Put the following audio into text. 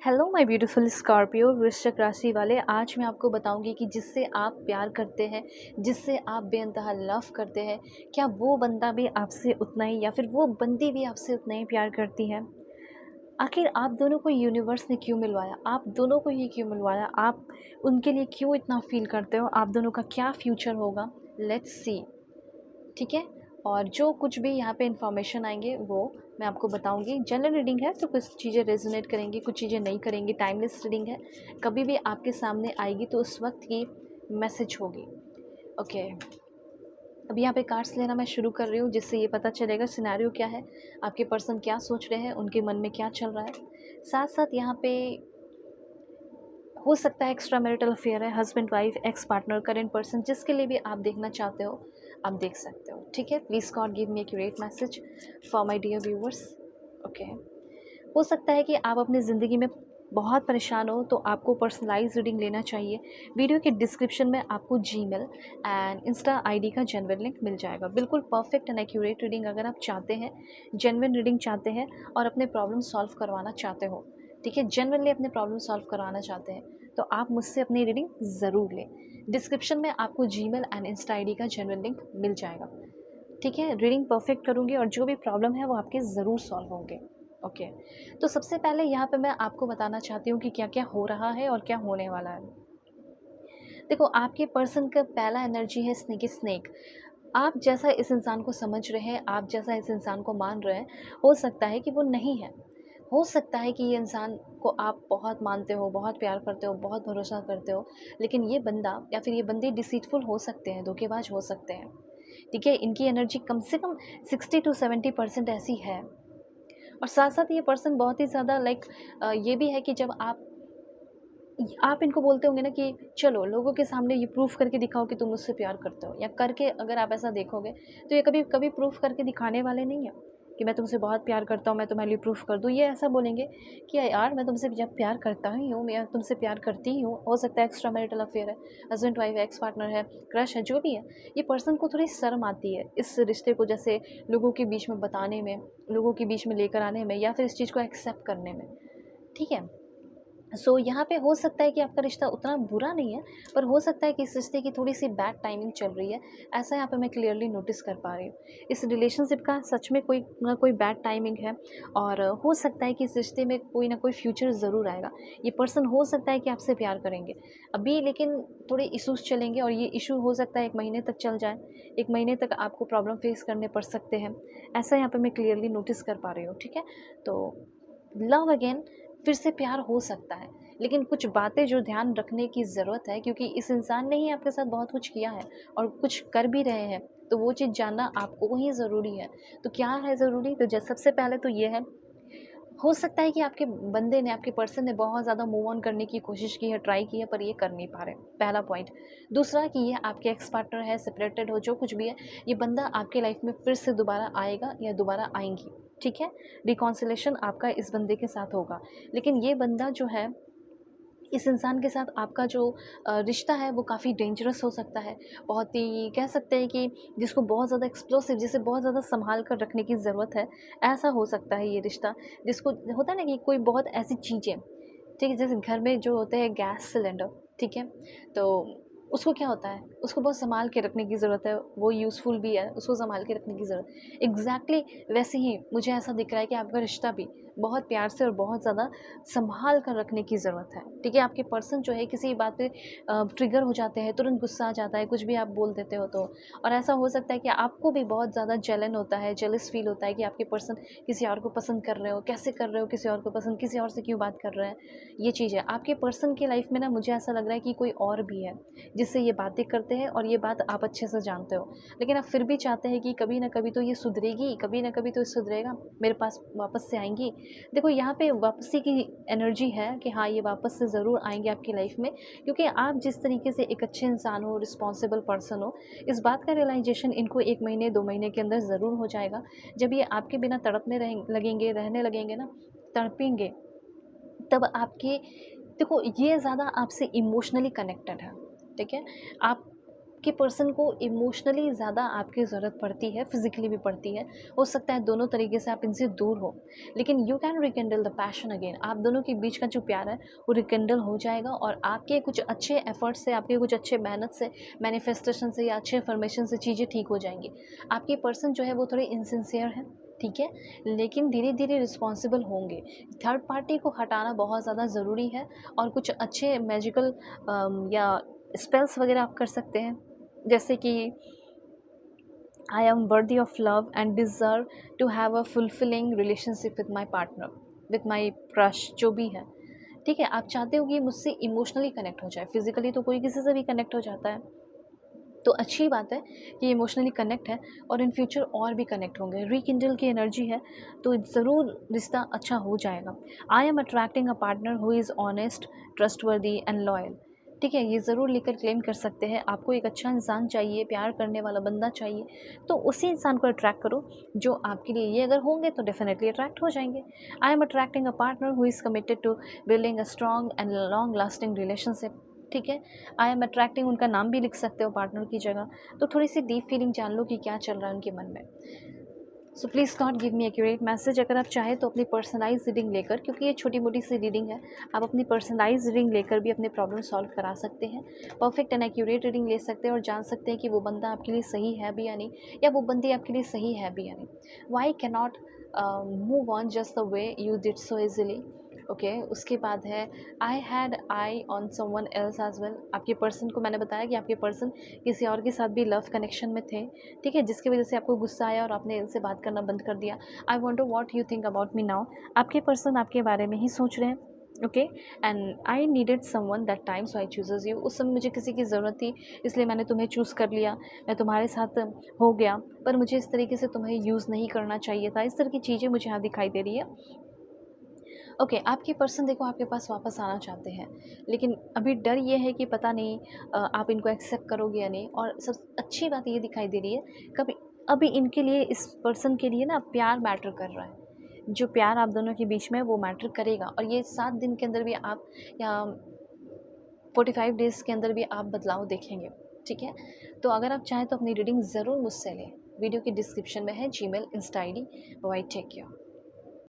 Hello my beautiful Scorpio वृश्चिक राशि वाले। आज मैं आपको बताऊंगी कि जिससे आप प्यार करते हैं, जिससे आप बेइंतहा लव करते हैं, क्या वो बंदा भी आपसे उतना ही या फिर वो बंदी भी आपसे उतना ही प्यार करती है। आखिर आप दोनों को यूनिवर्स ने क्यों मिलवाया, आप दोनों को ही क्यों मिलवाया, आप उनके लिए क्यों इतना फील करते हो, आप दोनों का क्या फ्यूचर होगा। Let's see. ठीक है। और जो कुछ भी यहाँ पे इन्फॉर्मेशन आएंगे वो मैं आपको बताऊंगी। जनरल रीडिंग है तो कुछ चीज़ें रेजोनेट करेंगी, कुछ चीज़ें नहीं करेंगी। टाइमलेस रीडिंग है, कभी भी आपके सामने आएगी तो उस वक्त की मैसेज होगी। ओके। अब यहाँ पे कार्ड्स लेना मैं शुरू कर रही हूँ, जिससे ये पता चलेगा सिनेरियो क्या है, आपके पर्सन क्या सोच रहे हैं, उनके मन में क्या चल रहा है। साथ साथ यहाँ पे हो सकता है एक्स्ट्रा मैरिटल अफेयर है, husband wife, ex partner, current person, जिसके लिए भी आप देखना चाहते हो आप देख सकते हो। ठीक है। Please God give me accurate message for my dear viewers. Okay. हो सकता है कि आप अपनी ज़िंदगी में बहुत परेशान हो तो आपको पर्सनलाइज रीडिंग लेना चाहिए। वीडियो के डिस्क्रिप्शन में आपको जीमेल एंड इंस्टा आईडी का जेन्युइन लिंक मिल जाएगा। बिल्कुल परफेक्ट एंड एक्यूरेट रीडिंग अगर आप चाहते हैं, जेन्युइन रीडिंग चाहते हैं और अपने प्रॉब्लम सॉल्व करवाना चाहते हो, ठीक है, जेन्युइनली अपने प्रॉब्लम सॉल्व करवाना चाहते हैं, तो आप मुझसे अपनी रीडिंग ज़रूर लें। डिस्क्रिप्शन में आपको जीमेल एंड इंस्टा आईडी का जेन्युइन लिंक मिल जाएगा। ठीक है। रीडिंग परफेक्ट करूँगी और जो भी प्रॉब्लम है वो आपके ज़रूर सॉल्व होंगे। ओके। तो सबसे पहले यहाँ पे मैं आपको बताना चाहती हूँ कि क्या क्या हो रहा है और क्या होने वाला है। देखो, आपके पर्सन का पहला एनर्जी है स्नेकी स्नेक। आप जैसा इस इंसान को समझ रहे हैं, आप जैसा इस इंसान को मान रहे हैं, हो सकता है कि वो नहीं है। हो सकता है कि ये इंसान को आप बहुत मानते हो, बहुत प्यार करते हो, बहुत भरोसा करते हो, लेकिन ये बंदा या फिर ये बंदी डिसीटफुल हो सकते हैं, धोखेबाज हो सकते हैं। ठीक है। इनकी एनर्जी कम से कम 60 to 70% ऐसी है। और साथ साथ ये पर्सन बहुत ही ज़्यादा ये भी है कि जब आप इनको बोलते होंगे ना कि चलो लोगों के सामने ये प्रूफ करके दिखाओ कि तुम मुझसे प्यार करते हो, या करके अगर आप ऐसा देखोगे तो ये कभी कभी प्रूफ करके दिखाने वाले नहीं है कि मैं तुमसे बहुत प्यार करता हूँ, मैं तुम्हारे लिए प्रूफ कर दूँ। ये ऐसा बोलेंगे कि यार मैं तुमसे जब प्यार करता ही हूँ, मैं तुमसे प्यार करती ही हूँ। हो सकता है एक्स्ट्रा मैरिटल अफेयर है, हस्बैंड वाइफ, एक्स पार्टनर है, क्रश है, जो भी है। ये पर्सन को थोड़ी शर्म आती है इस रिश्ते को जैसे लोगों के बीच में बताने में, लोगों के बीच में लेकर आने में, या फिर इस चीज़ को एक्सेप्ट करने में। ठीक है। यहाँ पे हो सकता है कि आपका रिश्ता उतना बुरा नहीं है, पर हो सकता है कि इस रिश्ते की थोड़ी-सी बैड टाइमिंग चल रही है। ऐसा यहाँ पे मैं क्लियरली नोटिस कर पा रही हूँ। इस रिलेशनशिप का सच में कोई ना कोई बैड टाइमिंग है, और हो सकता है कि इस रिश्ते में कोई ना कोई फ्यूचर ज़रूर आएगा। ये पर्सन हो सकता है कि आपसे प्यार करेंगे अभी, लेकिन थोड़े इश्यूज़ चलेंगे और ये इश्यू हो सकता है 1 महीने तक चल जाए। 1 महीने तक आपको प्रॉब्लम फेस करने पड़ सकते हैं। ऐसा यहाँ पे मैं क्लियरली नोटिस कर पा रही हूँ। ठीक है। तो लव अगेन, फिर से प्यार हो सकता है, लेकिन कुछ बातें जो ध्यान रखने की ज़रूरत है, क्योंकि इस इंसान ने ही आपके साथ बहुत कुछ किया है और कुछ कर भी रहे हैं, तो वो चीज़ जानना आपको ही ज़रूरी है। तो क्या है ज़रूरी, तो सबसे पहले तो ये है, हो सकता है कि आपके बंदे ने, आपके पर्सन ने बहुत ज़्यादा मूव ऑन करने की कोशिश की है, ट्राई की है, पर ये कर नहीं पा रहे। पहला पॉइंट। दूसरा कि ये आपके एक्स पार्टनर है, सेपरेटेड हो, जो कुछ भी है, ये बंदा आपके लाइफ में फिर से दोबारा आएगा या दोबारा आएंगी। ठीक है। रिकॉन्सिलेशन आपका इस बंदे के साथ होगा, लेकिन ये बंदा जो है, इस इंसान के साथ आपका जो रिश्ता है वो काफ़ी डेंजरस हो सकता है। बहुत ही कह सकते हैं कि जिसको बहुत ज़्यादा एक्सप्लोसिव, जिसे बहुत ज़्यादा संभाल कर रखने की ज़रूरत है, ऐसा हो सकता है ये रिश्ता। जिसको होता है ना कि कोई बहुत ऐसी चीज़ें, ठीक है, जैसे घर में जो होते हैं गैस सिलेंडर, ठीक है, तो उसको क्या होता है, उसको बहुत संभाल के रखने की ज़रूरत है, वो यूज़फुल भी है, उसको संभाल के रखने की ज़रूरत। एग्जैक्टली वैसे ही मुझे ऐसा दिख रहा है कि आपका रिश्ता भी बहुत प्यार से और बहुत ज़्यादा संभाल कर रखने की ज़रूरत है। ठीक है। आपके पर्सन जो है किसी बात पे ट्रिगर हो जाते हैं, तुरंत गुस्सा आ जाता है, कुछ भी आप बोल देते हो तो। और ऐसा हो सकता है कि आपको भी बहुत ज़्यादा जलन होता है, जेलस फील होता है कि आपके पर्सन किसी और को पसंद कर रहे हो, कैसे कर रहे हो किसी और को पसंद, किसी और से क्यों बात कर रहे हैं। ये चीज़ है आपके पर्सन की लाइफ में ना, मुझे ऐसा लग रहा है कि कोई और भी है जिससे ये बातें करते हैं, और ये बात आप अच्छे से जानते हो, लेकिन आप फिर भी चाहते हैं कि कभी ना कभी तो ये सुधरेगी, कभी ना कभी तो ये सुधरेगा, मेरे पास वापस से आएंगी। देखो, यहाँ पे वापसी की एनर्जी है कि हाँ, ये वापस से ज़रूर आएंगे आपकी लाइफ में, क्योंकि आप जिस तरीके से एक अच्छे इंसान हो, रिस्पॉन्सिबल पर्सन हो, इस बात का रियलाइजेशन इनको 1 महीने 2 महीने के अंदर ज़रूर हो जाएगा। जब ये आपके बिना तड़पने लगेंगे, रहने लगेंगे ना, तड़पेंगे, तब आपके, देखो, ये ज़्यादा आपसे इमोशनली कनेक्टेड है। ठीक है। आप आपके पर्सन को इमोशनली ज़्यादा आपकी ज़रूरत पड़ती है, फिज़िकली भी पड़ती है। हो सकता है दोनों तरीके से आप इनसे दूर हो, लेकिन you can rekindle the passion again. आप दोनों के बीच का जो प्यार है वो रिकिंडल हो जाएगा, और आपके कुछ अच्छे एफर्ट्स से, आपके कुछ अच्छे मेहनत से, मैनिफेस्टेशन से या अच्छे इन्फॉर्मेशन से चीज़ें ठीक हो जाएंगी। आपके पर्सन जो है वो थोड़े इनसिंसियर है, ठीक है, लेकिन धीरे धीरे रिस्पॉन्सिबल होंगे। थर्ड पार्टी को हटाना बहुत ज़्यादा ज़रूरी है, और कुछ अच्छे मैजिकल या स्पेल्स वगैरह आप कर सकते हैं, जैसे कि I am worthy of love and deserve to have a fulfilling relationship with my partner, with my crush, जो भी है, ठीक है। आप चाहते हो कि मुझसे इमोशनली कनेक्ट हो जाए, फिजिकली तो कोई किसी से भी कनेक्ट हो जाता है, तो अच्छी बात है कि इमोशनली कनेक्ट है, और इन फ्यूचर और भी कनेक्ट होंगे। रिकिंडल की एनर्जी है, तो ज़रूर रिश्ता अच्छा हो जाएगा। आई am attracting a partner who is honest, trustworthy and loyal, ठीक है, ये ज़रूर लेकर क्लेम कर सकते हैं। आपको एक अच्छा इंसान चाहिए, प्यार करने वाला बंदा चाहिए, तो उसी इंसान को अट्रैक्ट करो जो आपके लिए, ये अगर होंगे तो डेफिनेटली अट्रैक्ट हो जाएंगे। I am attracting a partner who is committed to building a strong and long lasting relationship, ठीक है। आई एम अट्रैक्टिंग, उनका नाम भी लिख सकते हो पार्टनर की जगह, तो थोड़ी सी डीप फीलिंग जान लो कि क्या चल रहा है उनके मन में। So please God give me accurate message. अगर आप चाहें तो अपनी पर्सनलाइज रीडिंग लेकर, क्योंकि ये छोटी मोटी सी रीडिंग है, आप अपनी पर्सनलाइज रीडिंग लेकर भी अपने प्रॉब्लम सॉल्व करा सकते हैं। परफेक्ट एंड एक्यूरेट रीडिंग ले सकते हैं और जान सकते हैं कि वो बंदा आपके लिए सही है भी या नहीं, या वो बंदी आपके लिए सही है भी या नहीं। Why cannot move on just the way you did so easily, okay. उसके बाद है I had eye on someone else as well. आपके पर्सन को, मैंने बताया कि आपके पर्सन किसी और के साथ भी लव कनेक्शन में थे, ठीक है, जिसकी वजह से आपको गुस्सा आया और आपने इनसे बात करना बंद कर दिया। I want to what you think about me now. आपके पर्सन आपके बारे में ही सोच रहे हैं, okay. And I needed someone that time so I chooses you. उस समय मुझे किसी की ज़रूरत थी, इसलिए मैंने तुम्हें चूज़ कर लिया, मैं तुम्हारे साथ हो गया, पर मुझे इस तरीके से तुम्हें यूज़ नहीं करना चाहिए था। इस तरह की चीज़ें मुझे यहाँ दिखाई दे रही है, ओके। आपके पर्सन देखो आपके पास वापस आना चाहते हैं, लेकिन अभी डर ये है कि पता नहीं आप इनको एक्सेप्ट करोगे या नहीं। और सब अच्छी बात ये दिखाई दे रही है, कभी अभी इनके लिए, इस पर्सन के लिए ना प्यार मैटर कर रहा है। जो प्यार आप दोनों के बीच में है वो मैटर करेगा, और ये 7 दिन के अंदर भी आप, या 45 डेज़ के अंदर भी आप बदलाव देखेंगे, ठीक है। तो अगर आप चाहें तो अपनी रीडिंग ज़रूर मुझसे लें। वीडियो के डिस्क्रिप्शन में है Gmail, Insta ID। Bye, take care.